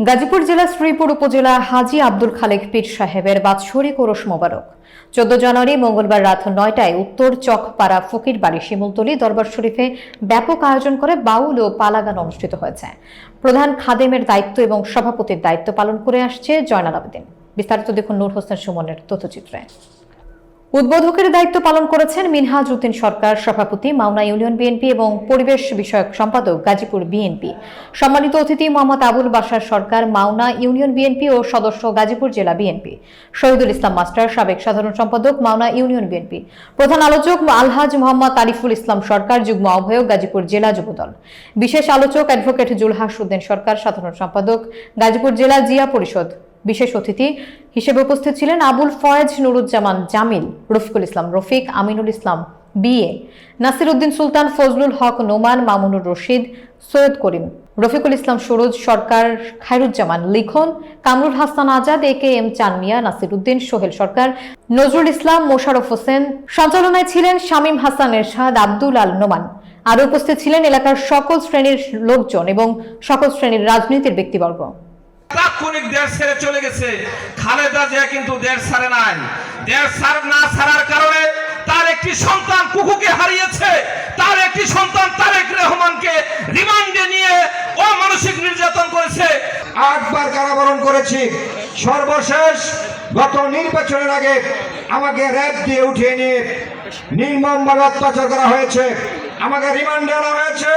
গাজীপুর জেলা শ্রীপুর উপজেলা হাজী আব্দুল খালেক পীর সাহেবের বাৎসরিক ওরস মোবারক 14 জানুয়ারি মঙ্গলবার রাত 9টায় উত্তর চকপাড়া ফকির বাড়ি শিমুলতলী দরবার শরীফে ব্যাপক আয়োজন করে বাউল ও পালা গান অনুষ্ঠিত হয়েছে। প্রধান খাদেমের দায়িত্ব এবং সভাপতির দায়িত্ব পালন করে আসছে জয়নাল আবেদিন। বিস্তারিত দেখুন নূর হোসেন সুমনের তথ্যচিত্রে। উদ্বোধকের দায়িত্ব পালন করেছেন মিনহাজ উদ্দিন সরকার, সভাপতি মাওনা ইউনিয়ন বিএনপি এবং পরিবেশ বিষয়ক সম্পাদক গাজীপুর বিএনপি। সম্মানিত অতিথি মোহাম্মদ আবুল বাশার সরকার, মাওনা ইউনিয়ন বিএনপি ও সদস্য গাজীপুর জেলা বিএনপি। শহীদুল ইসলাম মাস্টার, সাবেক সাধারণ সম্পাদক মাওনা ইউনিয়ন বিএনপি। প্রধান আলোচক আলহাজ মোহাম্মদ আরিফুল ইসলাম সরকার, যুগ্ম আহ্বায়ক গাজীপুর জেলা যুবদল। বিশেষ আলোচক অ্যাডভোকেট জুলহাস উদ্দিন সরকার, সাধারণ সম্পাদক গাজীপুর জেলা জিয়া পরিষদ। বিশেষ অতিথি হিসেবে উপস্থিত ছিলেন আবুল ফয়েজ নুরুজ্জামান জামিল, রফিকুল ইসলাম রফিক, আমিনুল ইসলাম বিএ, নাসির উদ্দিন সুলতান, ফজলুল হক নোমান, মামুনুর রশিদ, সৈয়দ করিম, রফিকুল ইসলাম সুরজ সরকার, খায়রুজ্জামান লিখন, কামরুল হাসান আজাদ, এ.কে.এম চানমিয়া, নাসির উদ্দিন, সোহেল সরকার, নজরুল ইসলাম, মোশাররফ হোসেন। সঞ্চালনায় ছিলেন শামীম হাসান এরশাদ, আব্দুল আল নোমান। আরও উপস্থিত ছিলেন এলাকার সকল শ্রেণীর লোকজন এবং সকল শ্রেণীর রাজনীতির ব্যক্তিবর্গ। তাৎক্ষণিক দেশ ছেড়ে চলে গেছে। খালেদা জিয়া কিন্তু দেশ ছাড়ে নাই। দেশ না ছাড়ার কারণে তার একটি সন্তান কুকুকে হারিয়েছে, তার একটি সন্তান তারেক রহমানকে রিমান্ডে নিয়ে অমানসিক নির্যাতন করেছে। 8 বার কারাবরণ করেছি। সর্বশেষ গত নির্বাচনের আগে আমাকে র্যাব দিয়ে উঠিয়ে নিয়ে নির্মমভাবে অত্যাচার করা হয়েছে, আমাকে রিমান্ডে আনা হয়েছে,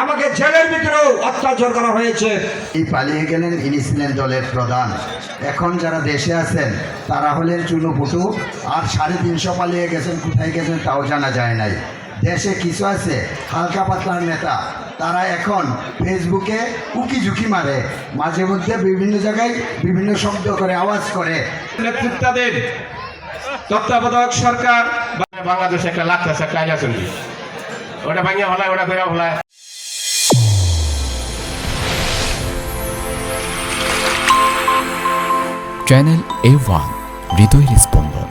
আমাকে জেলের ভিতরেও অত্যাচার করা হয়েছে। এই পালিয়ে গেলেন, ইনি ছিলেন দলের প্রধান। এখন যারা দেশে আছেন তারা হলেন চুনুপুটু, আর 350 পালিয়ে গেছেন, কোথায় গেছেন তাও জানা যায় নাই। দেশে কিছু আছে হালকা পাতলার নেতা, তারা এখন ফেসবুকে উকি ঝুঁকি মারে, মাঝে মধ্যে বিভিন্ন জায়গায় বিভিন্ন শব্দ করে, আওয়াজ করে। নেতৃত্বাধীন তত্ত্বাবধায়ক সরকার বাংলাদেশে একটা লাগতেছে কাজ আছেন, ওটা ভাঙিয়া হলায়, ওটা করে হলায়। চ্যানেল A1 হৃদয়ের স্পন্দন।